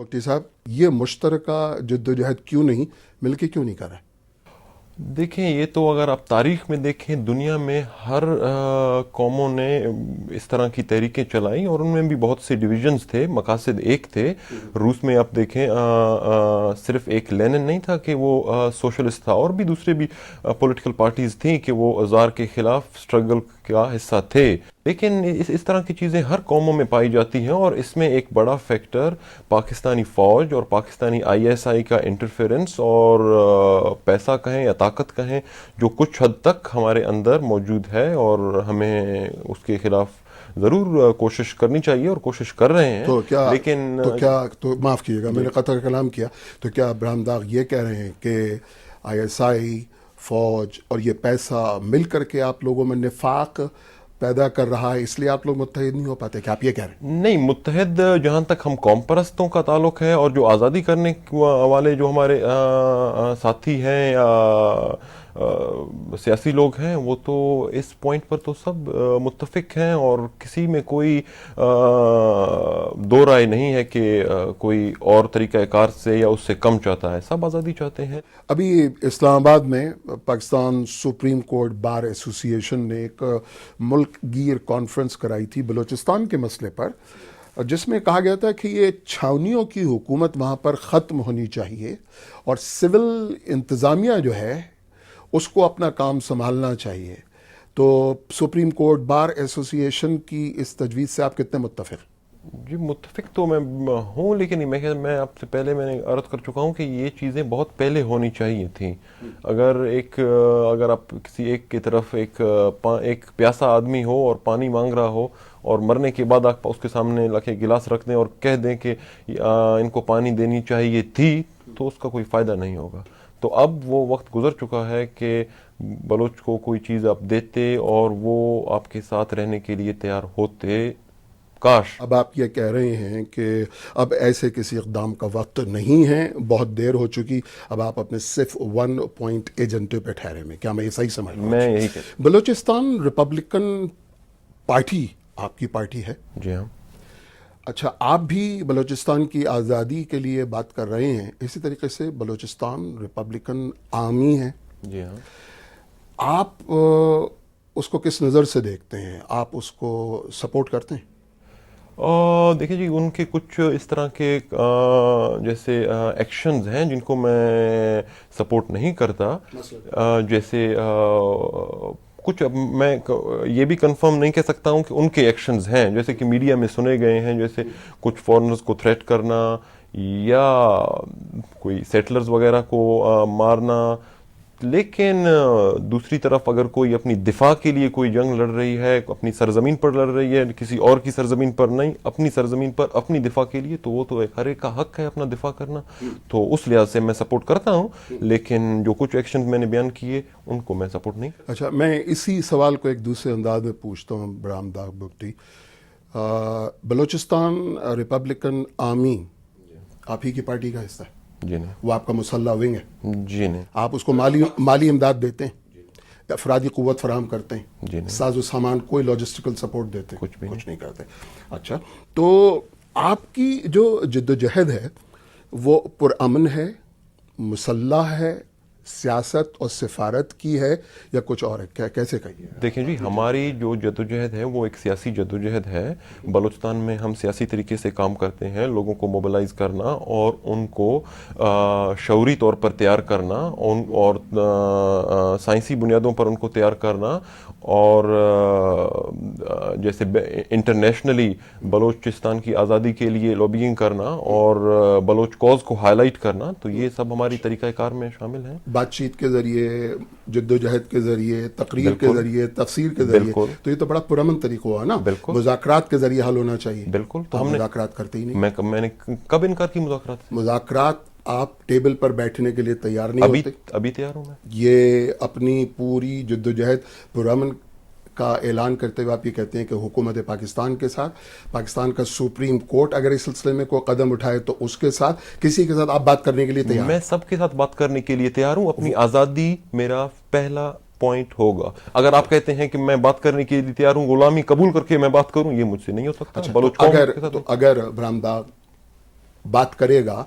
وقتی صاحب یہ مشترکہ جدوجہد کیوں نہیں مل کے کیوں نہیں کر رہے؟ دیکھیں یہ تو اگر آپ تاریخ میں دیکھیں دنیا میں ہر قوموں نے اس طرح کی تحریکیں چلائیں اور ان میں بھی بہت سے ڈویژنز تھے، مقاصد ایک تھے. روس میں آپ دیکھیں صرف ایک لینن نہیں تھا کہ وہ سوشلسٹ تھا، اور بھی دوسرے بھی پولیٹیکل پارٹیز تھیں کہ وہ زار کے خلاف سٹرگل کا حصہ تھے. لیکن اس طرح کی چیزیں ہر قوموں میں پائی جاتی ہیں، اور اس میں ایک بڑا فیکٹر پاکستانی فوج اور پاکستانی آئی ایس آئی کا انٹرفیرنس اور پیسہ کہیں یا طاقت کہیں جو کچھ حد تک ہمارے اندر موجود ہے، اور ہمیں اس کے خلاف ضرور کوشش کرنی چاہیے اور کوشش کر رہے ہیں. لیکن تو معاف کیجیے گا میں نے قطع کلام کیا، تو کیا ابراہیم داغ یہ کہہ رہے ہیں کہ آئی ایس آئی، فوج اور یہ پیسہ مل کر کے آپ لوگوں میں نفاق پیدا کر رہا ہے، اس لیے آپ لوگ متحد نہیں ہو پاتے؟ کیا آپ یہ کہہ رہے ہیں؟ نہیں، متحد جہاں تک ہم قوم پرستوں کا تعلق ہے اور جو آزادی کرنے والے جو ہمارے ساتھی ہیں یا سیاسی لوگ ہیں، وہ تو اس پوائنٹ پر تو سب متفق ہیں، اور کسی میں کوئی دو رائے نہیں ہے کہ کوئی اور طریقہ کار سے یا اس سے کم چاہتا ہے. سب آزادی چاہتے ہیں. ابھی اسلام آباد میں پاکستان سپریم کورٹ بار ایسوسی ایشن نے ایک ملک گیر کانفرنس کرائی تھی بلوچستان کے مسئلے پر، جس میں کہا گیا تھا کہ یہ چھاونیوں کی حکومت وہاں پر ختم ہونی چاہیے اور سول انتظامیہ جو ہے اس کو اپنا کام سنبھالنا چاہیے. تو سپریم کورٹ بار ایسوسی ایشن کی اس تجویز سے آپ کتنے متفق؟ جی متفق تو میں ہوں، لیکن میں آپ سے پہلے میں نے عرض کر چکا ہوں کہ یہ چیزیں بہت پہلے ہونی چاہیے تھیں. اگر آپ کسی ایک کی طرف ایک پیاسا آدمی ہو اور پانی مانگ رہا ہو، اور مرنے کے بعد آپ اس کے سامنے لا کے گلاس رکھ دیں اور کہہ دیں کہ ان کو پانی دینی چاہیے تھی، تو اس کا کوئی فائدہ نہیں ہوگا. تو اب وہ وقت گزر چکا ہے کہ بلوچ کو کوئی چیز آپ دیتے اور وہ آپ کے ساتھ رہنے کے لیے تیار ہوتے. کاش. اب آپ یہ کہہ رہے ہیں کہ اب ایسے کسی اقدام کا وقت نہیں ہے، بہت دیر ہو چکی، اب آپ اپنے صرف 1 پوائنٹ ایجنڈے پہ ٹھہرے میں. کیا میں یہ صحیح سمجھ رہا ہوں؟ میں یہی کہتا ہوں. بلوچستان ریپبلکن پارٹی آپ کی پارٹی ہے؟ جی ہاں. اچھا، آپ بھی بلوچستان کی آزادی کے لیے بات کر رہے ہیں، اسی طریقے سے بلوچستان ریپبلکن آرمی ہے. جی ہاں. آپ اس کو کس نظر سے دیکھتے ہیں؟ آپ اس کو سپورٹ کرتے ہیں؟ دیکھیں جی، ان کے کچھ اس طرح کے جیسے ایکشنز ہیں جن کو میں سپورٹ نہیں کرتا. جیسے کچھ میں یہ بھی کنفرم نہیں کہہ سکتا ہوں کہ ان کے ایکشنز ہیں، جیسے کہ میڈیا میں سنے گئے ہیں، جیسے کچھ فورنرز کو تھریٹ کرنا یا کوئی سیٹلرز وغیرہ کو مارنا. لیکن دوسری طرف اگر کوئی اپنی دفاع کے لیے کوئی جنگ لڑ رہی ہے، اپنی سرزمین پر لڑ رہی ہے، کسی اور کی سرزمین پر نہیں، اپنی سرزمین پر اپنی دفاع کے لیے، تو وہ تو ہر ایک کا حق ہے اپنا دفاع کرنا. تو اس لحاظ سے میں سپورٹ کرتا ہوں، لیکن جو کچھ ایکشن میں نے بیان کیے ان کو میں سپورٹ نہیں. اچھا، میں اسی سوال کو ایک دوسرے انداز میں پوچھتا ہوں ابراہیم داغ بگٹی. بلوچستان ریپبلکن آرمی آپ ہی کی پارٹی کا حصہ ہے؟ جی نہیں. وہ آپ کا مسلح ونگ ہے؟ جی نہیں. آپ اس کو مالی امداد دیتے ہیں، افرادی قوت فراہم کرتے ہیں؟ جی نہیں. ساز و سامان، کوئی لاجسٹیکل سپورٹ دیتے ہیں؟ کچھ بھی نہیں کرتے. اچھا، تو آپ کی جو جدوجہد ہے وہ پرامن ہے، مسلح ہے، سیاست اور سفارت کی ہے، یا کچھ اور ہے؟ کیسے کہیے؟ دیکھیں جی، ہماری جو جدوجہد ہے وہ ایک سیاسی جدوجہد ہے. بلوچستان میں ہم سیاسی طریقے سے کام کرتے ہیں، لوگوں کو موبلائز کرنا اور ان کو شعوری طور پر تیار کرنا اور سائنسی بنیادوں پر ان کو تیار کرنا، اور جیسے انٹرنیشنلی بلوچستان کی آزادی کے لیے لابینگ کرنا اور بلوچ کوز کو ہائی لائٹ کرنا. تو یہ سب ہماری طریقہ کار میں شامل ہیں. بات چیت کے ذریعے، جدوجہد کے ذریعے، تقریر کے ذریعے، تفسیر کے ذریعے. تو یہ تو بڑا پرامن طریقہ ہوا نا. مذاکرات کے ذریعے حل ہونا چاہیے. بالکل. تو ہم مذاکرات کرتے ہی نہیں. میں نے کب انکار کی مذاکرات؟ مذاکرات آپ ٹیبل پر بیٹھنے کے لیے تیار نہیں ہوتے؟ ابھی تیار ہوں میں. یہ اپنی پوری جدوجہد پرامن کا اعلان کرتے ہوئے آپ یہ کہتے ہیں کہ حکومت پاکستان کے ساتھ، پاکستان کا سپریم کورٹ اگر اس سلسلے میں کوئی قدم اٹھائے تو اس کے ساتھ، کسی کے ساتھ آپ بات کرنے کے لیے تیار ہیں؟ میں سب کے ساتھ بات کرنے کے لیے تیار ہوں. اپنی آزادی میرا پہلا پوائنٹ ہوگا. اگر آپ کہتے ہیں کہ میں بات کرنے کے لیے تیار ہوں، غلامی قبول کر کے میں بات کروں، یہ مجھ سے نہیں ہو سکتا. اگر ابراہیم داغ بات کرے گا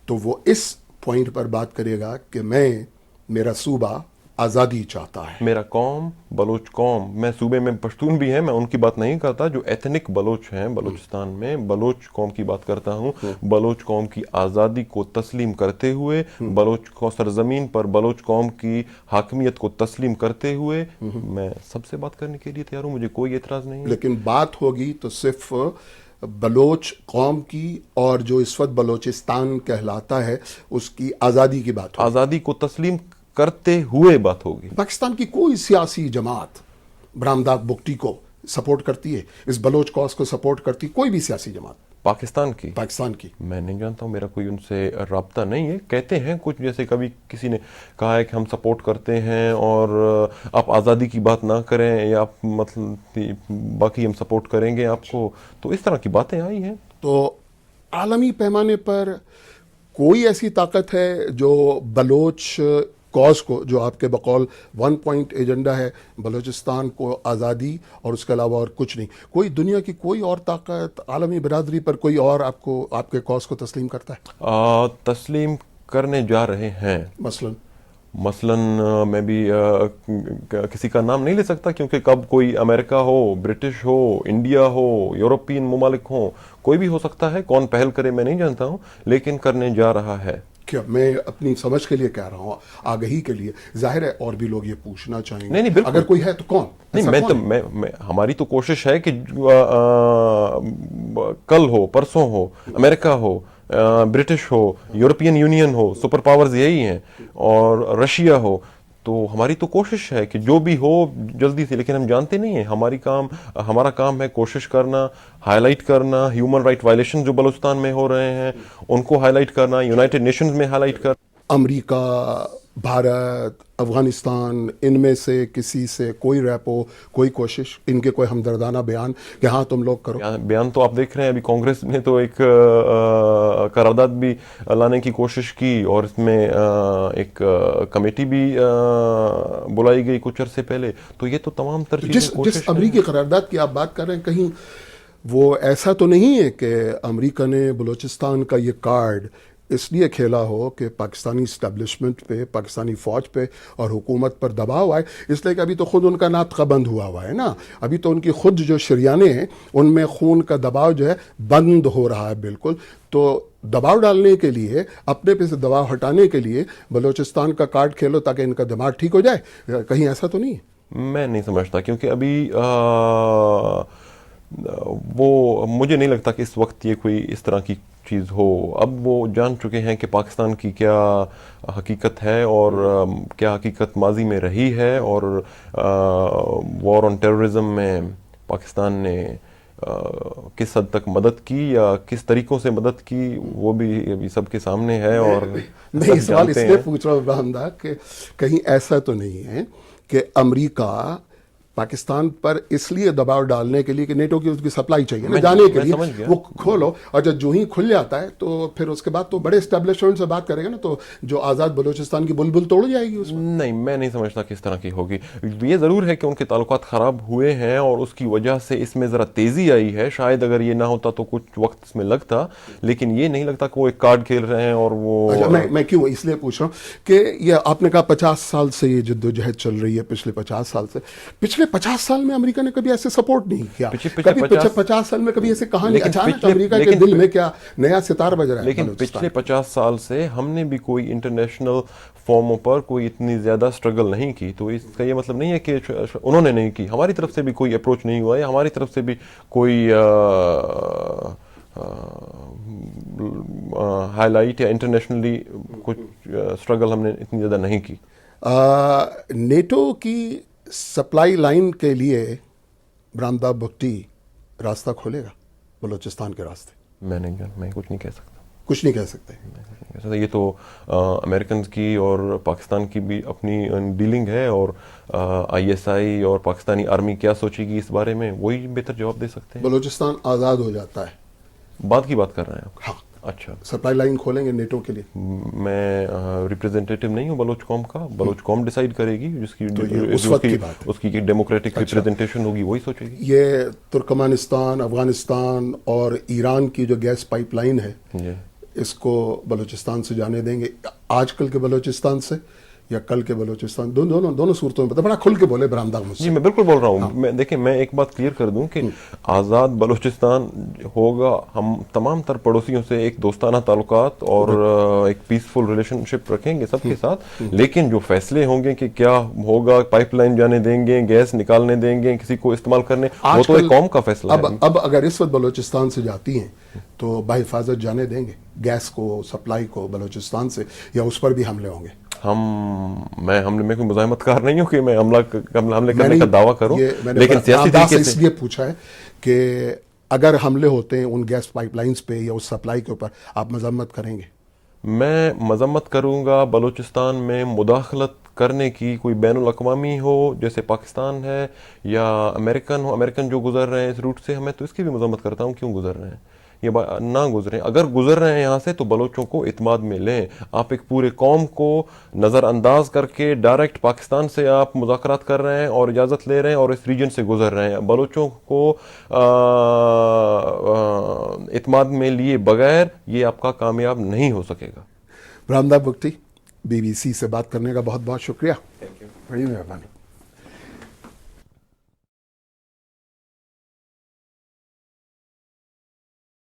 تو وہ اس پوائنٹ پر بات کرے گا کہ میرا صوبہ آزادی چاہتا ہے. میرا قوم بلوچ قوم, میں صوبے میں پشتون بھی ہیں, میں ان کی بات نہیں کرتا, جو ایتھنک بلوچ ہیں بلوچستان میں, بلوچ قوم کی بات کرتا ہوں. بلوچ قوم کی آزادی کو تسلیم کرتے ہوئے, بلوچ کو سرزمین پر بلوچ قوم کی حاکمیت کو تسلیم کرتے ہوئے میں سب سے بات کرنے کے لیے تیار ہوں, مجھے کوئی اعتراض نہیں ہے. لیکن بات ہوگی تو صرف بلوچ قوم کی اور جو اس وقت بلوچستان کہلاتا ہے اس کی آزادی کی بات ہوگی. آزادی کو تسلیم کرتے ہوئے بات ہوگی. پاکستان کی کوئی سیاسی جماعت برہمداغ بگٹی کو سپورٹ کرتی ہے, اس بلوچ کاز کو سپورٹ کرتی کوئی بھی سیاسی جماعت پاکستان کی میں نہیں جانتا ہوں, میرا کوئی ان سے رابطہ نہیں ہے. کہتے ہیں کچھ, جیسے کبھی کسی نے کہا ہے کہ ہم سپورٹ کرتے ہیں اور آپ آزادی کی بات نہ کریں, یا آپ مطلب باقی ہم سپورٹ کریں گے آپ کو, تو اس طرح کی باتیں آئی ہیں. تو عالمی پیمانے پر کوئی ایسی طاقت ہے جو بلوچ کاز کو, جو آپ کے بقول 1 پوائنٹ ایجنڈا ہے بلوچستان کو آزادی اور اس کے علاوہ اور کچھ نہیں, کوئی دنیا کی کوئی اور طاقت عالمی برادری پر کوئی اور آپ کے کاز کو تسلیم کرتا ہے؟ تسلیم کرنے جا رہے ہیں. مثلاً میں بھی کسی کا نام نہیں لے سکتا, کیونکہ کب کوئی امریکہ ہو, برٹش ہو, انڈیا ہو, یورپین ممالک ہوں, کوئی بھی ہو سکتا ہے. کون پہل کرے میں نہیں جانتا ہوں, لیکن کرنے جا رہا ہے. کیا میں اپنی سمجھ کے لیے کہہ رہا ہوں, آگہی کے لیے. ظاہر ہے اور بھی لوگ یہ پوچھنا چاہیں گے, نہیں اگر کوئی ہے تو کون؟ نہیں, ہماری تو کوشش ہے کہ کل ہو, پرسوں ہو, امریکہ ہو, برٹش ہو, یورپین یونین ہو, سپر پاورز یہی ہیں, اور رشیا ہو, تو ہماری تو کوشش ہے کہ جو بھی ہو جلدی سے. لیکن ہم جانتے نہیں ہیں, ہمارا کام ہے کوشش کرنا, ہائی لائٹ کرنا, ہیومن رائٹ وائلیشن جو بلوچستان میں ہو رہے ہیں ان کو ہائی لائٹ کرنا, یونائٹڈ نیشنز میں ہائی لائٹ کرنا. امریکہ, بھارت, افغانستان, ان میں سے کسی سے کوئی ریپو, کوئی کوشش, ان کے کوئی ہمدردانہ بیان کہ ہاں تم لوگ کرو؟ بیان تو آپ دیکھ رہے ہیں, ابھی کانگریس نے تو ایک قرارداد بھی لانے کی کوشش کی, اور اس میں ایک کمیٹی بھی بلائی گئی کچھ عرصے پہلے. تو یہ تو تمام تر چیزیں جس امریکی قرارداد کی آپ بات کر رہے ہیں, کہیں وہ ایسا تو نہیں ہے کہ امریکہ نے بلوچستان کا یہ کارڈ اس لیے کھیلا ہو کہ پاکستانی اسٹیبلشمنٹ پہ, پاکستانی فوج پہ اور حکومت پر دباؤ آئے, اس لیے کہ ابھی تو خود ان کا ناطقہ بند ہوا ہے نا, ابھی تو ان کی خود جو شریانیں ہیں ان میں خون کا دباؤ جو ہے بند ہو رہا ہے بالکل. تو دباؤ ڈالنے کے لیے, اپنے پہ سے دباؤ ہٹانے کے لیے بلوچستان کا کارڈ کھیلو تاکہ ان کا دماغ ٹھیک ہو جائے, کہیں ایسا تو نہیں ہے؟ میں نہیں سمجھتا, کیونکہ ابھی وہ مجھے نہیں لگتا کہ اس وقت یہ کوئی اس طرح کی چیز ہو. اب وہ جان چکے ہیں کہ پاکستان کی کیا حقیقت ہے اور کیا حقیقت ماضی میں رہی ہے, اور وار آن ٹیررزم میں پاکستان نے کس حد تک مدد کی یا کس طریقوں سے مدد کی, وہ بھی ابھی سب کے سامنے ہے. اور میں سوال اس لیے پوچھ رہا ہوں ابراہیم دا کہ کہیں ایسا تو نہیں ہے کہ امریکہ پاکستان پر اس لیے دباؤ ڈالنے کے لیے کہ نیٹو کی اس کی سپلائی چاہیے نا جانے کے لیے, وہ کھولو, اور جب جو ہی کھل جاتا ہے تو پھر اس کے بعد تو بڑے اسٹیبلشمنٹ سے بات کرے گا نا, تو جو آزاد بلوچستان کی بلبل توڑ جائے گی اس میں. نہیں, میں نہیں سمجھتا کہ اس طرح کی ہوگی. یہ ضرور ہے کہ ان کے تعلقات خراب ہوئے ہیں اور اس کی وجہ سے اس میں ذرا تیزی آئی ہے. شاید اگر یہ نہ ہوتا تو کچھ وقت اس میں لگتا, لیکن یہ نہیں لگتا کہ وہ ایک کارڈ کھیل رہے ہیں. اور وہ میں کیوں اس لیے پوچھ رہا ہوں کہ یہ آپ نے کہا 50 سال سے یہ جدوجہد چل رہی ہے, پچھلے 50 سال سے. پچھلے 50 سال میں امریکہ نے کبھی ایسے سپورٹ نہیں کیا, کبھی 50 سال میں کبھی ایسے کہانی اچانک امریکہ کے دل میں کیا نیا ستار بج رہا ہے. لیکن پچھلے 50 سال سے ہم نے بھی کوئی انٹرنیشنل فارموں پر کوئی اتنی زیادہ سٹرگل نہیں کی, تو اس کا یہ مطلب نہیں ہے کہ انہوں نے نہیں کی. ہماری طرف سے بھی کوئی اپروچ نہیں ہوا, یا ہماری طرف سے بھی کوئی ہائی لائٹ یا انٹرنیشنلی کچھ سٹرگل ہم نے اتنی زیادہ نہیں کی. نیٹو کی سپلائی لائن کے لیے برہمداغ بگٹی راستہ کھولے گا بلوچستان کے راستے؟ میں کچھ نہیں کہہ سکتا. کچھ نہیں کہہ سکتے. یہ تو امریکنز کی اور پاکستان کی بھی اپنی ڈیلنگ ہے, اور ISI اور پاکستانی آرمی کیا سوچے گی اس بارے میں, وہی بہتر جواب دے سکتے ہیں. بلوچستان آزاد ہو جاتا ہے, بات کی بات کر رہے ہیں. ہاں, اچھا, سپلائی لائن کھولیں گے نیٹو کے لیے. میں ریپریزنٹیٹو نہیں ہوں بلوچ قوم کا, بلوچ قوم ڈیسائیڈ کرے گی, جس کی ڈیموکریٹک ریپریزنٹیشن ہوگی وہی سوچے گی. یہ ترکمانستان, افغانستان اور ایران کی جو گیس پائپ لائن ہے, اس کو بلوچستان سے جانے دیں گے آج کل کے بلوچستان سے یا کل کے بلوچستان؟ دونوں صورتوں میں پتہ بڑا کھل کے بولے برہمدار مجھ سے. جی میں بالکل بول رہا ہوں. دیکھیں میں ایک بات کلیئر کر دوں کہ آزاد بلوچستان ہوگا. ہم تمام تر پڑوسیوں سے ایک دوستانہ تعلقات اور ایک پیسفل ریلیشن شپ رکھیں گے سب کے ساتھ, لیکن جو فیصلے ہوں گے کہ کیا ہوگا, پائپ لائن جانے دیں گے, گیس نکالنے دیں گے, کسی کو استعمال کرنے, وہ تو ایک قوم کا فیصلہ ہے. اب اگر اس وقت بلوچستان سے جاتی ہیں تو بحفاظت جانے دیں گے گیس کو, سپلائی کو بلوچستان سے, یا اس پر بھی حملے ہوں گے؟ میں حملے میں کوئی مزاحمت کار نہیں ہوں کہ میں حملے کرنے کا دعویٰ کروں, لیکن سیاسی طریقے سے اس لیے پوچھا ہے کہ اگر حملے ہوتے ہیں ان گیس پائپ لائنز پہ یا اس سپلائی کے اوپر, آپ مذمت کریں گے؟ میں مذمت کروں گا. بلوچستان میں مداخلت کرنے کی کوئی بین الاقوامی ہو جیسے پاکستان ہے یا امریکن ہو, امریکن جو گزر رہے ہیں اس روٹ سے, ہمیں تو اس کی بھی مذمت کرتا ہوں. کیوں گزر رہے ہیں, یہ نہ گزریں. اگر گزر رہے ہیں یہاں سے تو بلوچوں کو اعتماد میں لیں. آپ ایک پورے قوم کو نظر انداز کر کے ڈائریکٹ پاکستان سے آپ مذاکرات کر رہے ہیں اور اجازت لے رہے ہیں اور اس ریجن سے گزر رہے ہیں. بلوچوں کو اعتماد میں لیے بغیر یہ آپ کا کامیاب نہیں ہو سکے گا. برہمدار بگٹی, BBC سے بات کرنے کا بہت بہت شکریہ. بڑی مہربانی.